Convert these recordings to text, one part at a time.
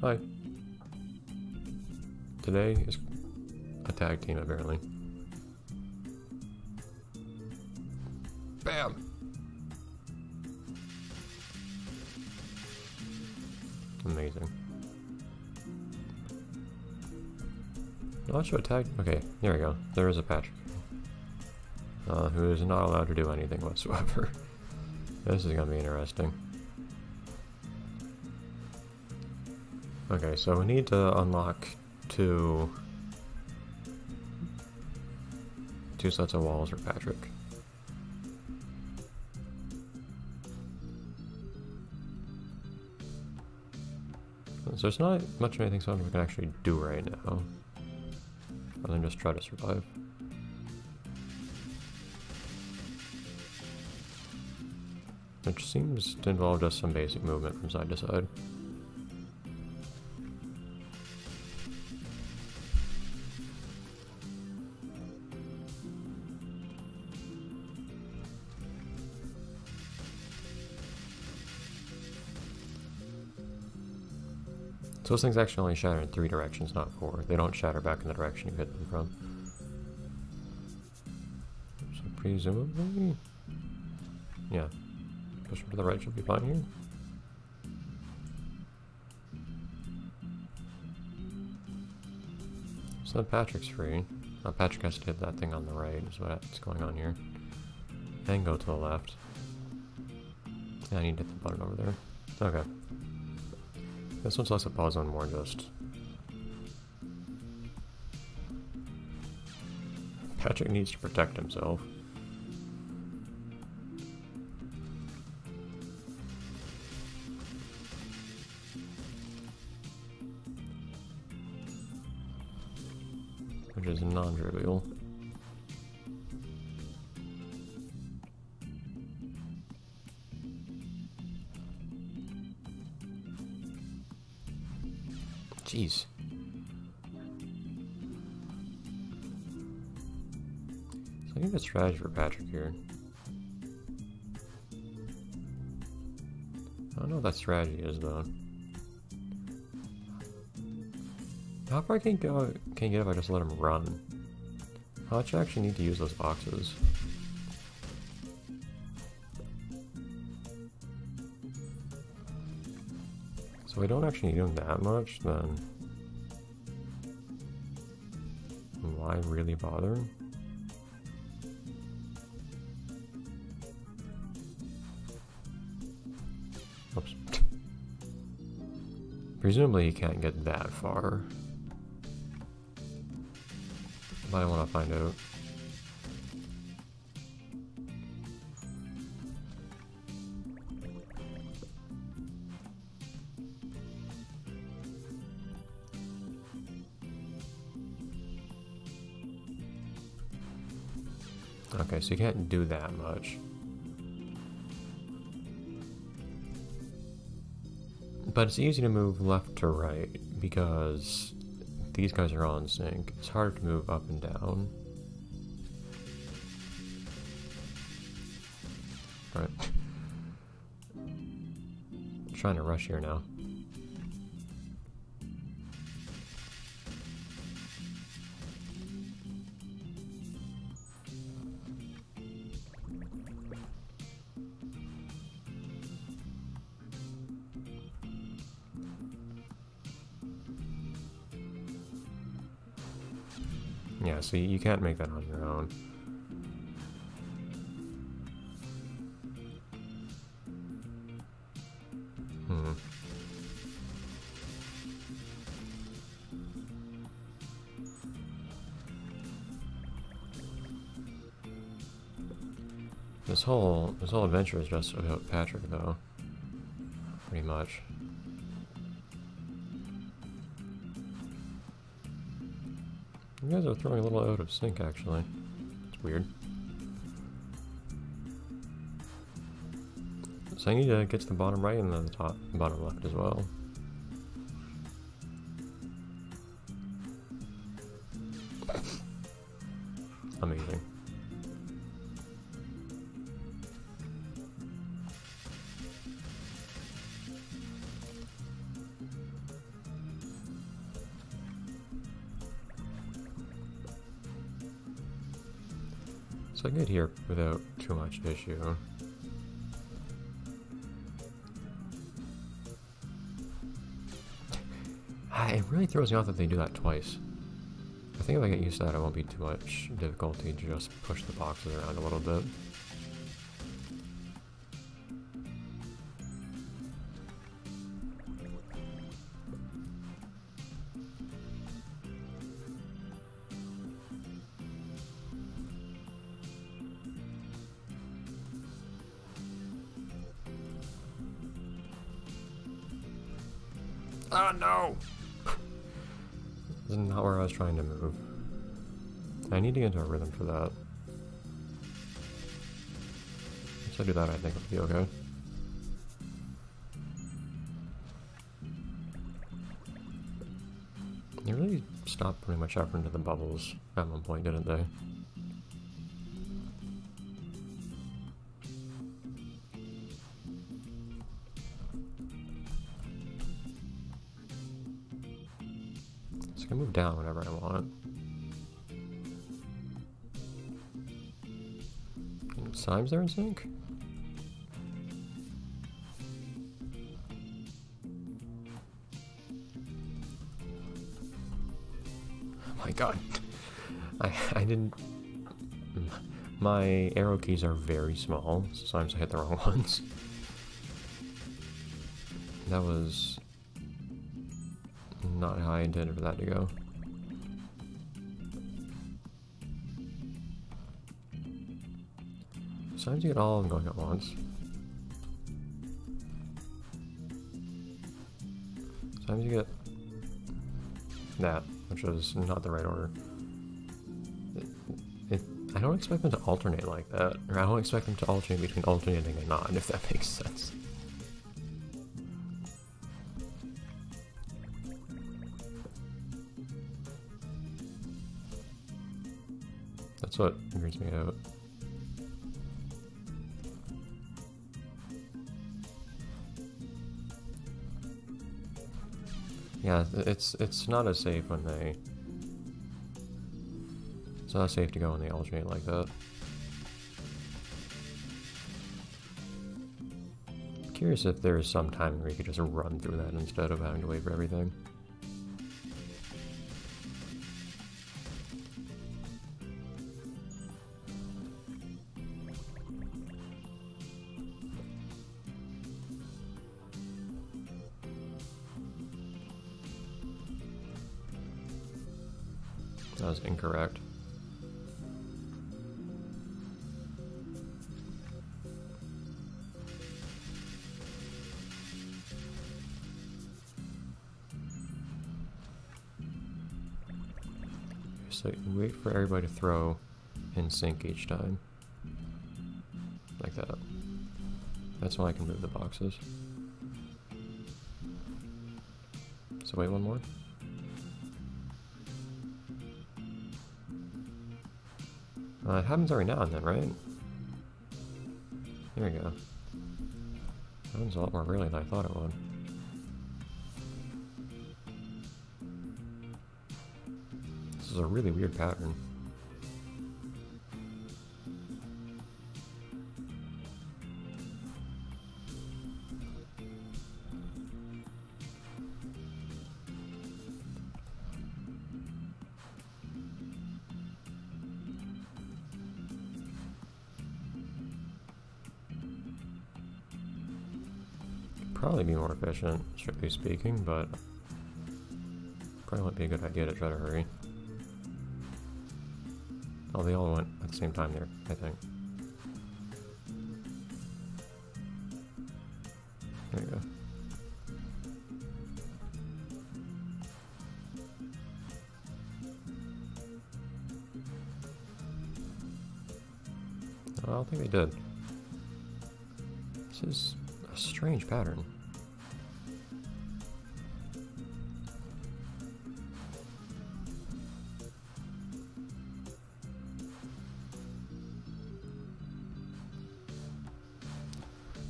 Hi. Today is a tag team, apparently. Bam! Amazing. I'll show a tag. Okay, there we go. There is a Patrick. Who is not allowed to do anything whatsoever. This is gonna be interesting. Okay, so we need to unlock two sets of walls for Patrick. So there's not much of anything we can actually do right now, other than just try to survive. Which seems to involve just some basic movement from side to side. So those things actually only shatter in 3 directions, not 4. They don't shatter back in the direction you hit them from. So presumably... yeah. Push them to the right should be fine here. So then Patrick's free. Patrick has to hit that thing on the right, is what's going on here. And go to the left. Yeah, I need to hit the button over there. Okay. This one's less a puzzle and more just... Patrick needs to protect himself. Which is non-trivial. Jeez. So I need a strategy for Patrick here. I don't know what that strategy is though. How far can he get if I just let him run? How much I actually need to use those boxes? So we don't actually need them that much, then why really bother? Oops. Presumably he can't get that far. But I want to find out. Okay, so you can't do that much. But it's easy to move left to right because these guys are all in sync. It's hard to move up and down. Alright. Trying to rush here now. Yeah, so you can't make that on your own. This whole adventure is just about Patrick, though. Pretty much. You guys are throwing a little out of sync, actually. It's weird. So I need to get to the bottom right and then the top, bottom left as well. Amazing. So I get here without too much issue. It really throws me off that they do that twice. I think if I get used to that, it won't be too much difficulty to just push the boxes around a little bit. Oh no! This is not where I was trying to move. I need to get into a rhythm for that. Once I do that, I think it'll be okay. They really stopped putting much effort into the bubbles at one point, didn't they? So I can move down whenever I want. Times they're in sync? Oh my god. I didn't... My arrow keys are very small, so sometimes I hit the wrong ones. That was not how I intended for that to go. Sometimes you get all of them going at once. Sometimes you get that, which is not the right order. I don't expect them to alternate like that, or I don't expect them to alternate between alternating and not, if that makes sense. That's what weirds me out. Yeah, it's not as safe when they... It's not safe to go when they alternate like that. Curious if there is some timing where you could just run through that instead of having to wait for everything. That was incorrect. So wait for everybody to throw in sync each time. Like that. That's why I can move the boxes. So wait one more. It happens every now and then, right? There we go. Happens a lot more rarely than I thought it would. This is a really weird pattern. Probably be more efficient, strictly speaking, but probably wouldn't be a good idea to try to hurry. Oh, they all went at the same time there, I think. There you go. I don't think they did. This is a strange pattern.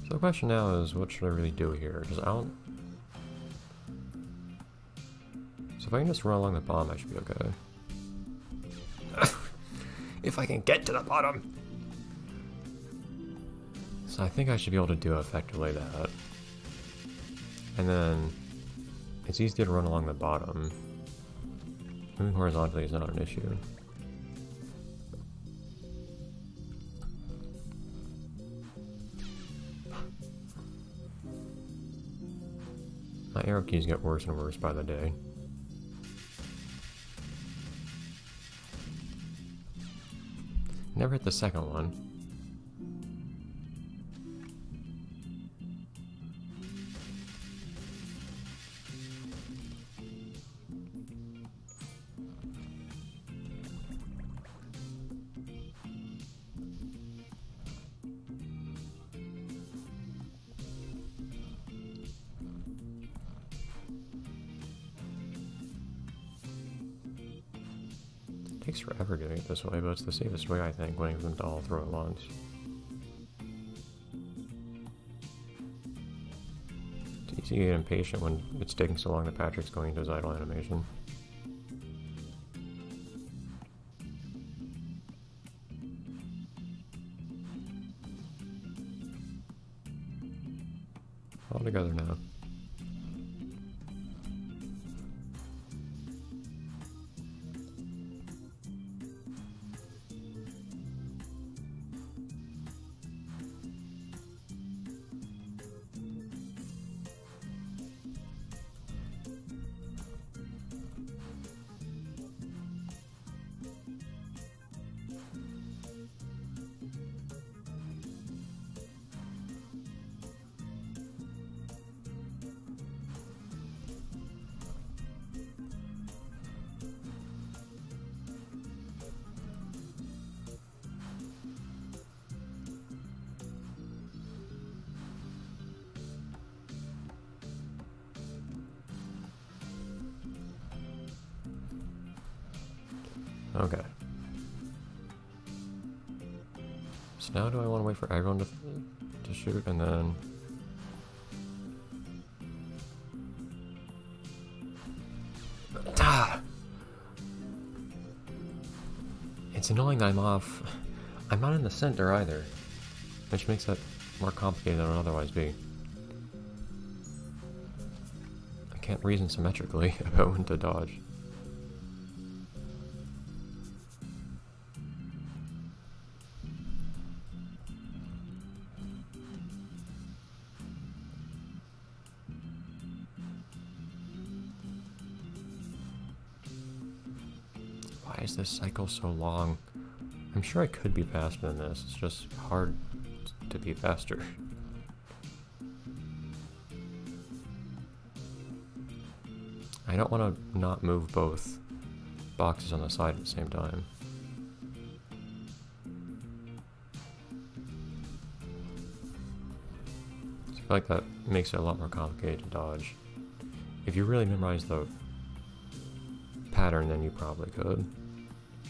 So the question now is, what should I really do here? Because I don't... So if I can just run along the bottom, I should be okay. If I can get to the bottom! So I think I should be able to do effectively that. And then it's easy to run along the bottom. Moving horizontally is not an issue. My arrow keys get worse and worse by the day. Never hit the second one. It takes forever doing it this way, but it's the safest way, I think, waiting for them to all throw at once. It's easy to get impatient when it's taking so long that Patrick's going into his idle animation. All together now. Okay. So now do I want to wait for everyone to shoot and then... Ah! It's annoying that I'm off. I'm not in the center either, which makes it more complicated than it would otherwise be. I can't reason symmetrically about when to dodge. Why is this cycle so long? I'm sure I could be faster than this, it's just hard to be faster. I don't want to not move both boxes on the side at the same time. So I feel like that makes it a lot more complicated to dodge. If you really memorize the pattern, then you probably could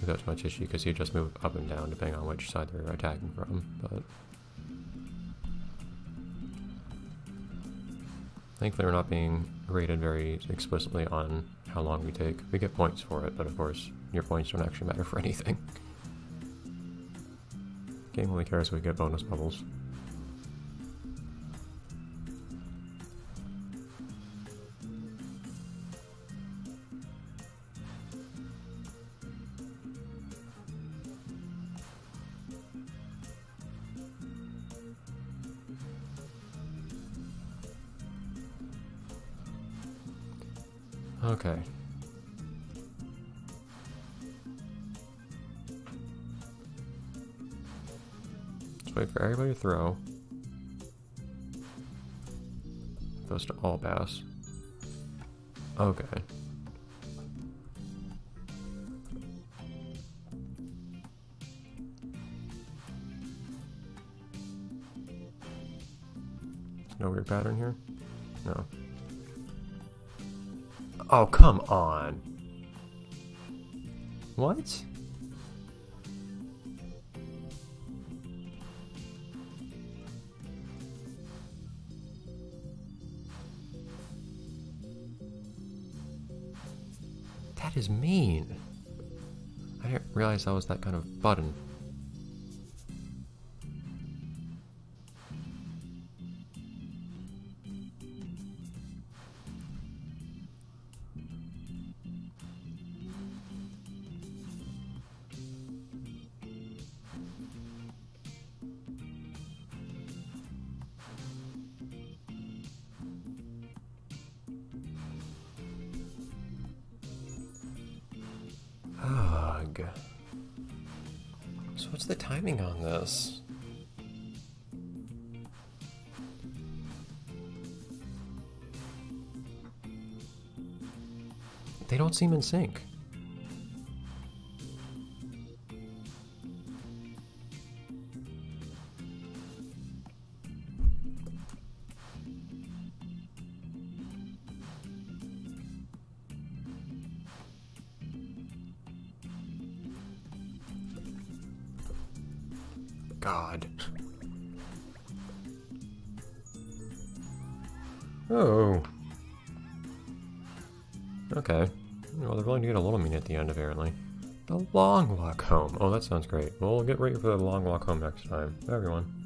without too much issue, because you just move up and down depending on which side they're attacking from. But thankfully we're not being rated very explicitly on how long we take. We get points for it, but of course your points don't actually matter for anything. Game only cares if we get bonus bubbles. Okay. Let's wait for everybody to throw. Goes to all pass. Okay. No weird pattern here? No. Oh, come on. What? That is mean. I didn't realize that was that kind of button. Ugh. So what's the timing on this? They don't seem in sync. God. Oh. Okay. Well, they're willing to get a little mean at the end, apparently. The long walk home. Oh, that sounds great. Well, we'll get ready for the long walk home next time. Bye, everyone.